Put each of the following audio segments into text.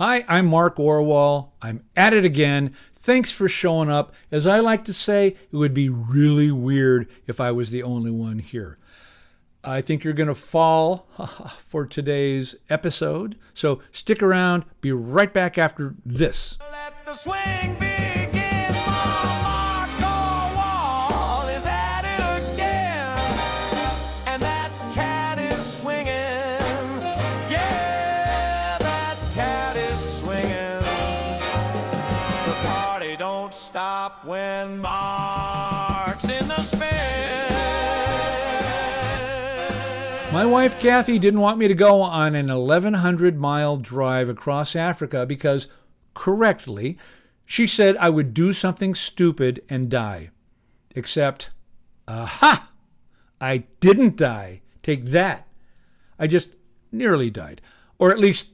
Hi, I'm Mark Orwoll. I'm at it again. Thanks for showing up. As I like to say, it would be really weird if I was the only one here. I think you're going to fall for today's episode. So stick around. Be right back after this. Let the swing begin. Mark Orwoll is at it again. And that cat is swinging. Yeah, that cat is swinging. The party don't stop when Mark's in the spin. My wife Kathy didn't want me to go on an 1,100-mile drive across Africa because, correctly, she said I would do something stupid and die. Except, aha! I didn't die. Take that. I just nearly died. Or at least,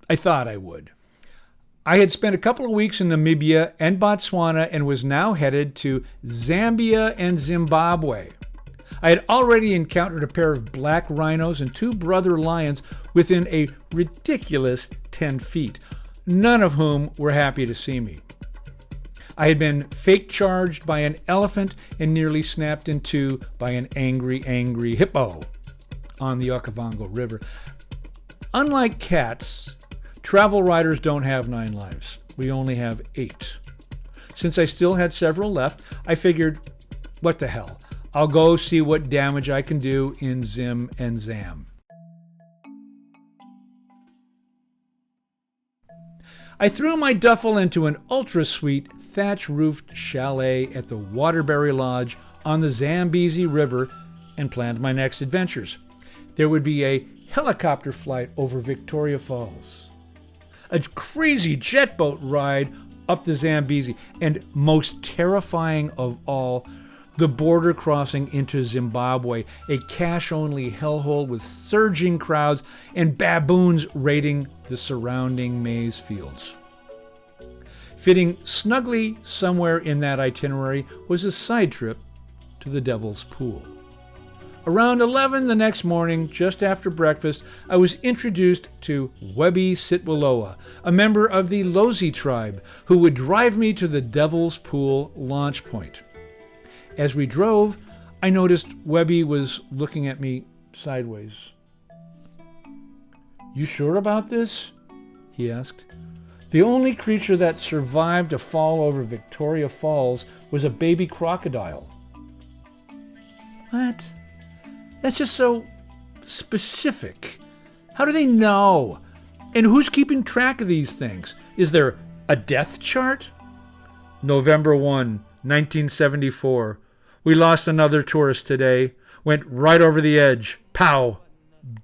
I thought I would. I had spent a couple of weeks in Namibia and Botswana and was now headed to Zambia and Zimbabwe. I had already encountered a pair of black rhinos and two brother lions within a ridiculous 10 feet, none of whom were happy to see me. I had been fake charged by an elephant and nearly snapped in two by an angry hippo on the Okavango River. Unlike cats, travel writers don't have 9 lives. We only have 8. Since I still had several left, I figured, what the hell? I'll go see what damage I can do in Zim and Zam. I threw my duffel into an ultra-sweet thatch-roofed chalet at the Waterbury Lodge on the Zambezi River and planned my next adventures. There would be a helicopter flight over Victoria Falls, a crazy jet boat ride up the Zambezi, and most terrifying of all, the border crossing into Zimbabwe, a cash-only hellhole with surging crowds and baboons raiding the surrounding maize fields. Fitting snugly somewhere in that itinerary was a side trip to the Devil's Pool. Around 11 the next morning, just after breakfast, I was introduced to Webi Sitwaloa, a member of the Lozi tribe, who would drive me to the Devil's Pool launch point. As we drove, I noticed Webby was looking at me sideways. "You sure about this?" he asked. The only creature that survived a fall over Victoria Falls was a baby crocodile. What? That's just so specific. How do they know? And who's keeping track of these things? Is there a death chart? November 1, 1974. We lost another tourist today. Went right over the edge. Pow!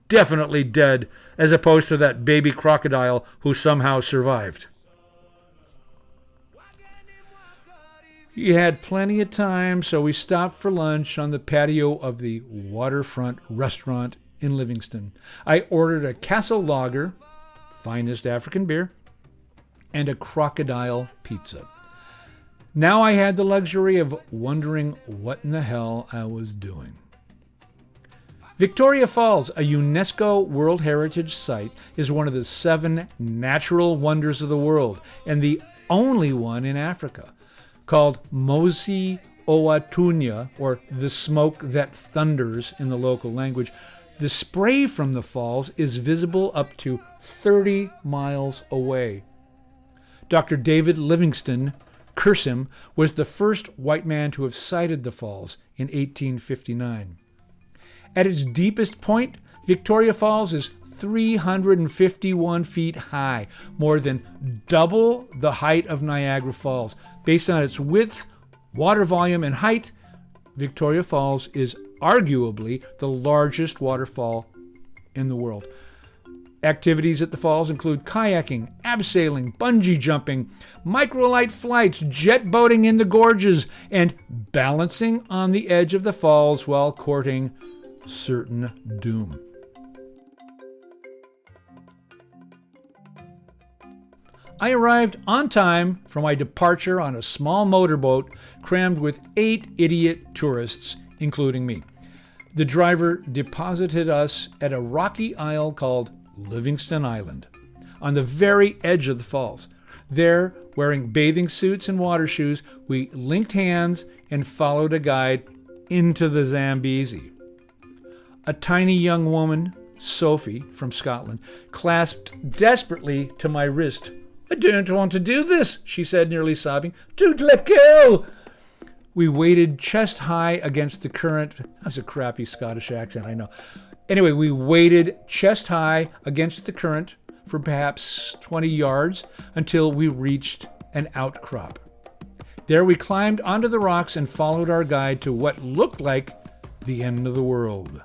Definitely dead, as opposed to that baby crocodile who somehow survived. He had plenty of time, so we stopped for lunch on the patio of the Waterfront Restaurant in Livingston. I ordered a Castle Lager, finest African beer, and a crocodile pizza. Now I had the luxury of wondering what in the hell I was doing. Victoria Falls, a UNESCO World Heritage Site, is one of the 7 natural wonders of the world and the only one in Africa. Called Mosi Oatunya, or the smoke that thunders in the local language, the spray from the falls is visible up to 30 miles away. Dr. David Livingstone Cursim was the first white man to have sighted the falls in 1859. At its deepest point, Victoria Falls is 351 feet high, more than double the height of Niagara Falls. Based on its width, water volume, and height, Victoria Falls is arguably the largest waterfall in the world. Activities at the falls include kayaking, abseiling, bungee jumping, microlight flights, jet boating in the gorges, and balancing on the edge of the falls while courting certain doom. I arrived on time for my departure on a small motorboat crammed with 8 idiot tourists, including me. The driver deposited us at a rocky isle called Livingston Island. on the very edge of the falls. There, wearing bathing suits and water shoes, we linked hands and followed a guide into the Zambezi. A tiny young woman, Sophie, from Scotland, clasped desperately to my wrist. "I don't want to do this," she said, nearly sobbing. "Don't let go." We waded chest high against the current. That was a crappy Scottish accent, I know. Anyway, we waded chest high against the current for perhaps 20 yards until we reached an outcrop. There we climbed onto the rocks and followed our guide to what looked like the end of the world.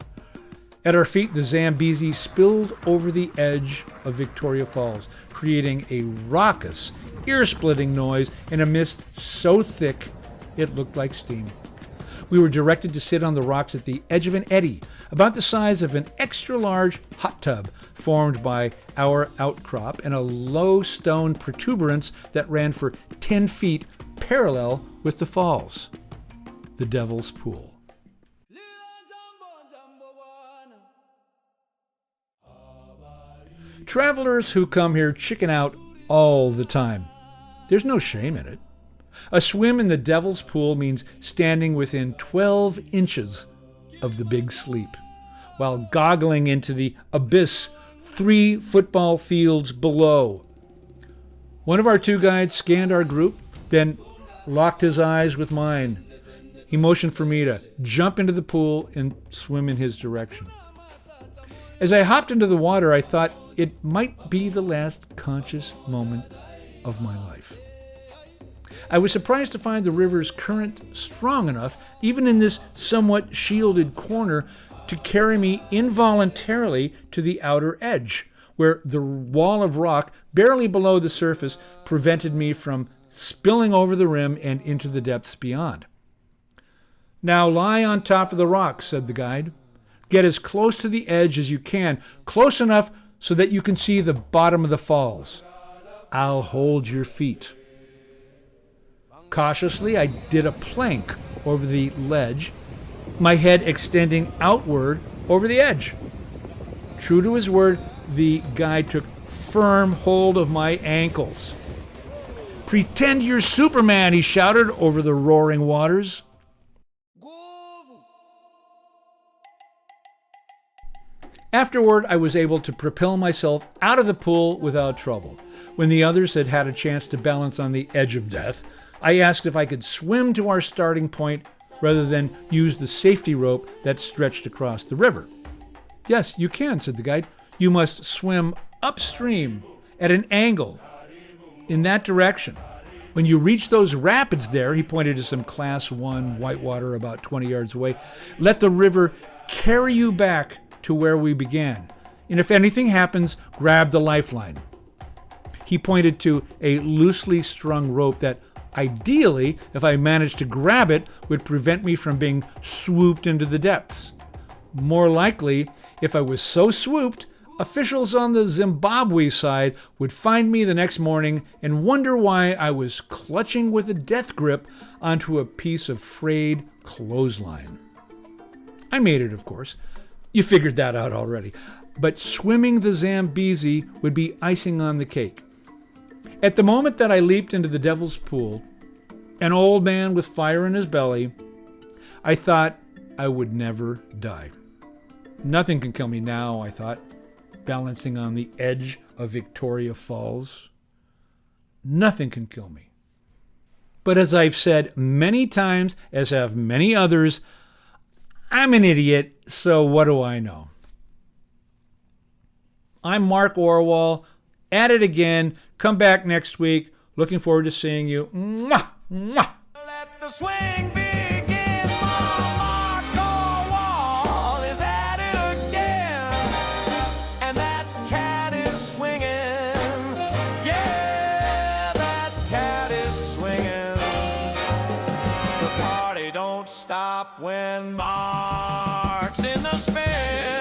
At our feet, the Zambezi spilled over the edge of Victoria Falls, creating a raucous, ear-splitting noise in a mist so thick it looked like steam. We were directed to sit on the rocks at the edge of an eddy, about the size of an extra-large hot tub, formed by our outcrop and a low stone protuberance that ran for 10 feet parallel with the falls. The Devil's Pool. Travelers who come here chicken out all the time. There's no shame in it. A swim in the Devil's Pool means standing within 12 inches of the big sleep, while goggling into the abyss 3 football fields below. One of our 2 guides scanned our group, then locked his eyes with mine. He motioned for me to jump into the pool and swim in his direction. As I hopped into the water, I thought it might be the last conscious moment of my life. I was surprised to find the river's current strong enough, even in this somewhat shielded corner, to carry me involuntarily to the outer edge, where the wall of rock barely below the surface prevented me from spilling over the rim and into the depths beyond. "Now lie on top of the rock," said the guide. "Get as close to the edge as you can, close enough so that you can see the bottom of the falls. I'll hold your feet." Cautiously, I did a plank over the ledge, my head extending outward over the edge. True to his word, the guide took firm hold of my ankles. "Pretend you're Superman," he shouted over the roaring waters. Afterward, I was able to propel myself out of the pool without trouble. When the others had had a chance to balance on the edge of death, I asked if I could swim to our starting point rather than use the safety rope that stretched across the river. "Yes, you can," said the guide. "You must swim upstream at an angle in that direction. When you reach those rapids there," he pointed to some Class 1 whitewater about 20 yards away, "let the river carry you back to where we began. And if anything happens, grab the lifeline." He pointed to a loosely strung rope that, ideally, if I managed to grab it, would prevent me from being swooped into the depths. More likely, if I was so swooped, officials on the Zimbabwe side would find me the next morning and wonder why I was clutching with a death grip onto a piece of frayed clothesline. I made it, of course. You figured that out already. But swimming the Zambezi would be icing on the cake. At the moment that I leaped into the Devil's Pool, an old man with fire in his belly, I thought I would never die. Nothing can kill me now, I thought, balancing on the edge of Victoria Falls. Nothing can kill me. But as I've said many times, as have many others, I'm an idiot, so what do I know? I'm Mark Orwoll, at it again. Come back next week. Looking forward to seeing you. Mwah! Mwah! Let the swing begin. Mark Orwoll is at it again, and that cat is swinging. Yeah, that cat is swinging. The party don't stop when Mark's in the spin.